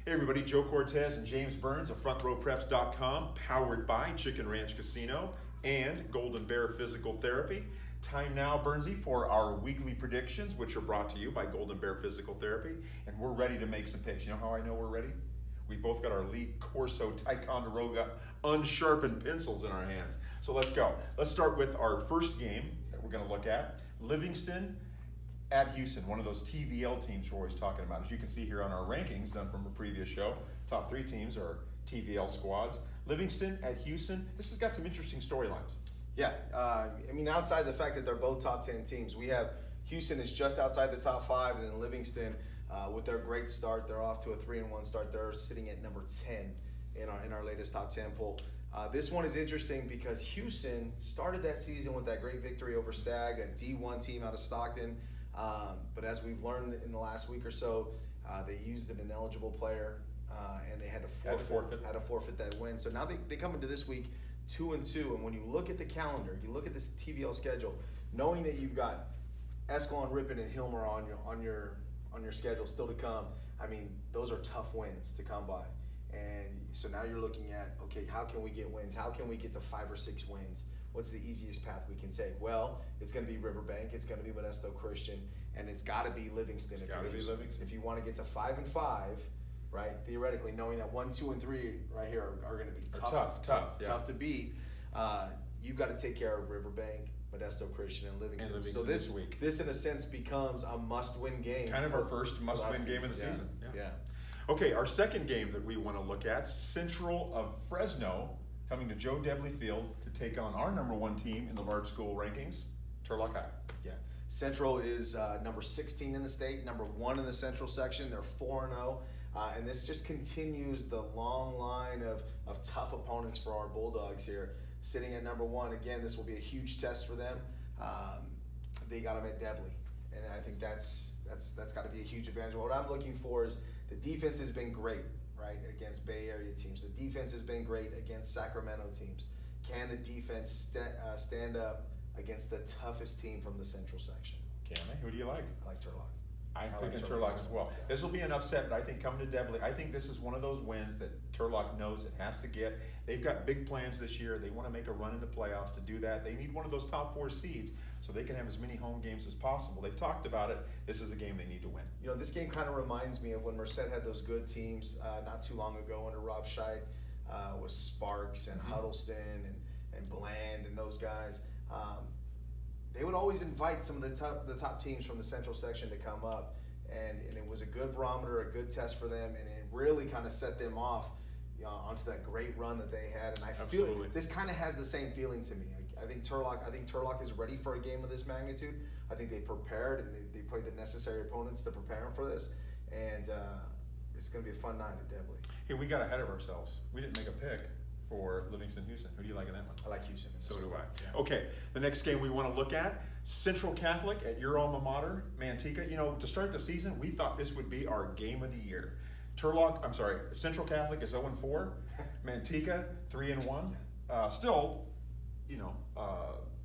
Hey everybody, Joe Cortez and James Burns of FrontRowPreps.com, powered by Chicken Ranch Casino and Golden Bear Physical Therapy. Time now, Burnsy, for our weekly predictions, which are brought to you by Golden Bear Physical Therapy, and we're ready to make some picks. You know how I know we're ready? We've both got our Lee Corso Ticonderoga unsharpened pencils in our hands. So let's go. Let's start with our first game that we're going to look at. Livingston at Houston, one of those TVL teams we're always talking about. As you can see here on our rankings done from a previous show, top 3 teams are TVL squads. Livingston at Houston, this has got some interesting storylines. Yeah, outside the fact that they're both top 10 teams, we have Houston is just outside the top 5, and then Livingston, with their great start, they're off to a 3-1 start. They're sitting at number 10 in our latest top 10 poll. This one is interesting because Houston started that season with that great victory over Stag, a D1 team out of Stockton. But as we've learned in the last week or so, they used an ineligible player, and they had to forfeit that win. So now they come into this week 2-2, and when you look at the calendar, you look at this TVL schedule, knowing that you've got Escalon, Ripon, and Hilmar on your schedule still to come. I mean, those are tough wins to come by, and so now you're looking at, okay, how can we get wins? How can we get to 5 or 6 wins? What's the easiest path we can take? Well, it's going to be Riverbank, it's going to be Modesto Christian, and it's got to be Livingston. If you want to get to 5-5, right? Theoretically, knowing that 1, 2, and 3 right here are going to be tough to beat. You've got to take care of Riverbank, Modesto Christian, and Livingston. So this in a sense becomes a must-win game. Kind of our first must-win game of the season. Yeah. Okay, our second game that we want to look at, Central of Fresno, coming to Joe Debley Field to take on our number 1 team in the large school rankings, Turlock High. Yeah, Central is number 16 in the state, number 1 in the Central section. They're 4-0, and this just continues the long line of tough opponents for our Bulldogs here. Sitting at number 1, again, this will be a huge test for them. They got them at Debley, and I think that's got to be a huge advantage. What I'm looking for is the defense has been great, right, against Bay Area teams. The defense has been great against Sacramento teams. Can the defense stand up against the toughest team from the Central section? Can they? Who do you like? I like Turlock. I'm picking Turlock as well. This will be an upset, but I think coming to Debley, I think this is one of those wins that Turlock knows it has to get. They've got big plans this year. They want to make a run in the playoffs. To do that, they need one of those top 4 seeds so they can have as many home games as possible. They've talked about it. This is a game they need to win. You know, this game kind of reminds me of when Merced had those good teams not too long ago under Rob Scheid with Sparks and Huddleston and Bland and those guys. They would always invite some of the top teams from the Central section to come up, and it was a good barometer, a good test for them, and it really kind of set them off onto that great run that they had. And I feel this kind of has the same feeling to me. I think Turlock is ready for a game of this magnitude. I think they prepared and they played the necessary opponents to prepare them for this, and it's going to be a fun night at Debley. Hey, we got ahead of ourselves. We didn't make a pick for Livingston Houston. Who do you like in that one? I like Houston. So do I. Yeah. Okay, the next game we want to look at, Central Catholic at your alma mater, Manteca. You know, to start the season, we thought this would be our game of the year. Central Catholic is 0-4, Manteca 3-1. Still,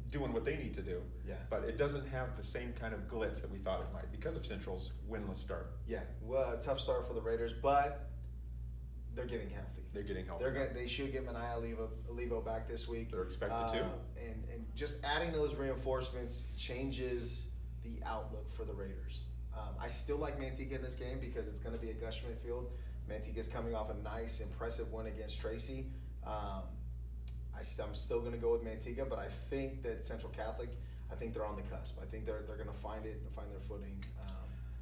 doing what they need to do. Yeah. But it doesn't have the same kind of glitz that we thought it might because of Central's winless start. Yeah, well, a tough start for the Raiders, but they're getting healthy. They should get Mania Levo back this week. They're expected to. And just adding those reinforcements changes the outlook for the Raiders. I still like Manteca in this game because it's going to be a Gushman field. Manteca's coming off a nice, impressive win against Tracy. I'm still going to go with Manteca, but I think that Central Catholic, I think they're on the cusp. I think they're going to find their footing,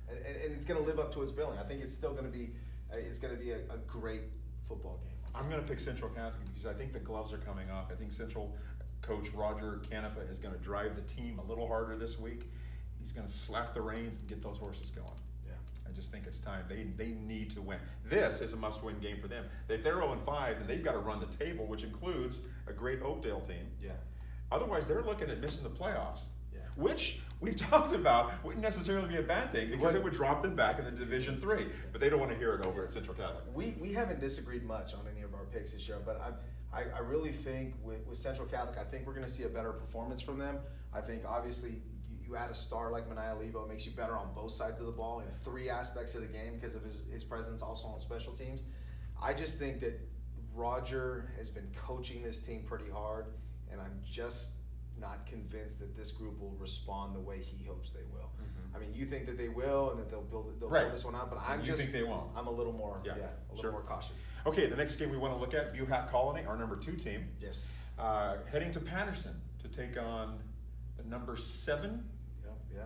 and it's going to live up to its billing. I think it's still going to be a great football game. I'm going to pick Central Catholic because I think the gloves are coming off. I think Central coach Roger Canepa is going to drive the team a little harder this week. He's going to slap the reins and get those horses going. Yeah, I just think it's time. They need to win. This is a must-win game for them. If they're 0-5, then they've got to run the table, which includes a great Oakdale team. Yeah. Otherwise, they're looking at missing the playoffs. Yeah. Which we've talked about wouldn't necessarily be a bad thing because it would drop them back in the Division III. But they don't want to hear it over at Central Catholic. We haven't disagreed much on any of our picks this year, but I really think with Central Catholic, I think we're going to see a better performance from them. I think obviously you add a star like Mania Levo, it makes you better on both sides of the ball in 3 aspects of the game because of his presence also on special teams. I just think that Roger has been coaching this team pretty hard, and I'm just not convinced that this group will respond the way he hopes they will. I mean, you think that they will and that they'll build this one out, but You think they won't? I'm a little more more cautious. Okay, the next game we want to look at, Buchanan Colony, our number 2 team. Yes. Heading to Patterson to take on the number 7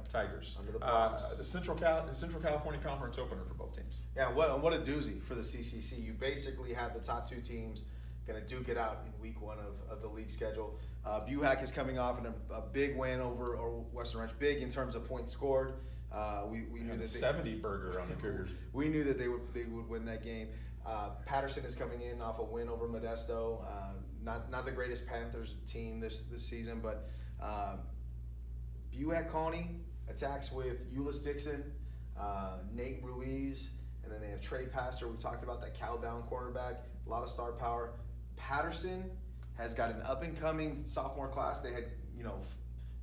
Tigers. Under the bombs. The Central California Conference opener for both teams. Yeah, what a doozy for the CCC. You basically have the top 2 teams going to duke it out in week 1 of the league schedule. Buchanan is coming off in a big win over Western Ranch, big in terms of points scored. We knew that 70 burger on the Cougars. We knew that they would win that game. Patterson is coming in off a win over Modesto. Not the greatest Panthers team this season, but Buchanan Colony attacks with Ulyss Dixon, Nate Ruiz, and then they have Trey Pastor. We talked about that cow-bound cornerback, a lot of star power. Patterson has got an up-and-coming sophomore class. They had,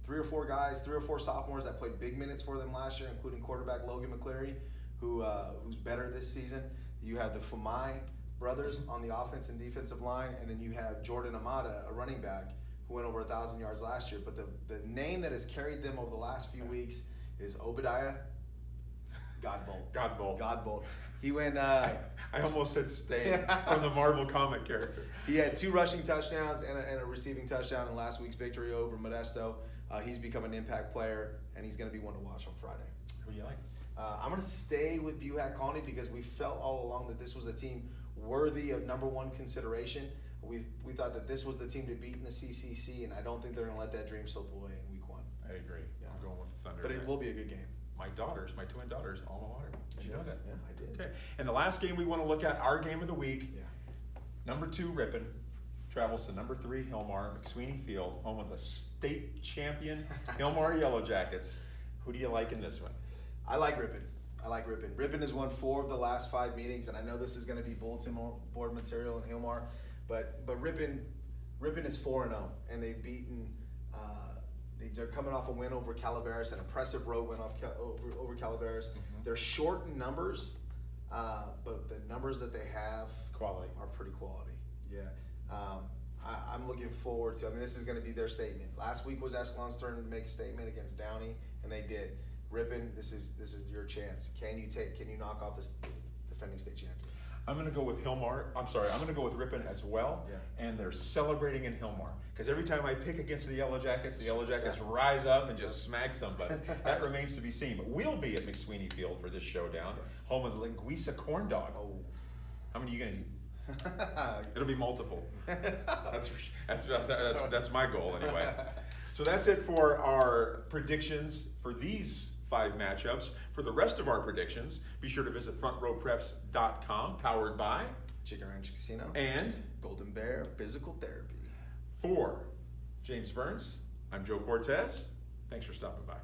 3 or 4 sophomores that played big minutes for them last year, including quarterback Logan McCleary, who's better this season. You have the Fumai brothers on the offense and defensive line, and then you have Jordan Amada, a running back, who went over 1,000 yards last year. But the name that has carried them over the last few weeks is Obadiah Godbolt. He went. I almost said Stain from the Marvel comic character. He had 2 rushing touchdowns and a receiving touchdown in last week's victory over Modesto. He's become an impact player, and he's going to be one to watch on Friday. Who do you like? I'm going to stay with Buchanan Colony because we felt all along that this was a team worthy of number 1 consideration. We thought that this was the team to beat in the CCC, and I don't think they're going to let that dream slip away in week 1. I agree. Yeah. I'm going with the Thunder. But it will be a good game. My twin daughters, alma mater. Did you know that? Yeah, I did. Okay. And the last game we want to look at, our game of the week. Yeah. Number 2, Ripon, travels to number 3, Hilmar, McSweeney Field, home of the state champion Hilmar Yellow Jackets. Who do you like in this one? I like Ripon. Ripon has won 4 of the last 5 meetings, and I know this is going to be bulletin board material in Hilmar, but Ripon is 4-0, and they've beaten. They're coming off a win over Calaveras, an impressive road win over Calaveras. Mm-hmm. They're short in numbers, but the numbers that they have are pretty quality. Yeah. I'm looking forward to. This is going to be their statement. Last week was Escalon's turn to make a statement against Downey, and they did. Ripon, this is your chance. Can you knock off this defending state champions? I'm going to go with Hilmar. I'm going to go with Ripon as well. Yeah. And they're celebrating in Hilmar. Because every time I pick against the Yellow Jackets rise up and just smack somebody. That remains to be seen. But we'll be at McSweeney Field for this showdown, home of the Linguiça Corn Dog. Oh. How many are you going to eat? It'll be multiple. That's my goal anyway. So that's it for our predictions for these 5 matchups. For the rest of our predictions, be sure to visit frontrowpreps.com, powered by Chicken Ranch Casino and Golden Bear Physical Therapy. For James Burns, I'm Joe Cortez. Thanks for stopping by.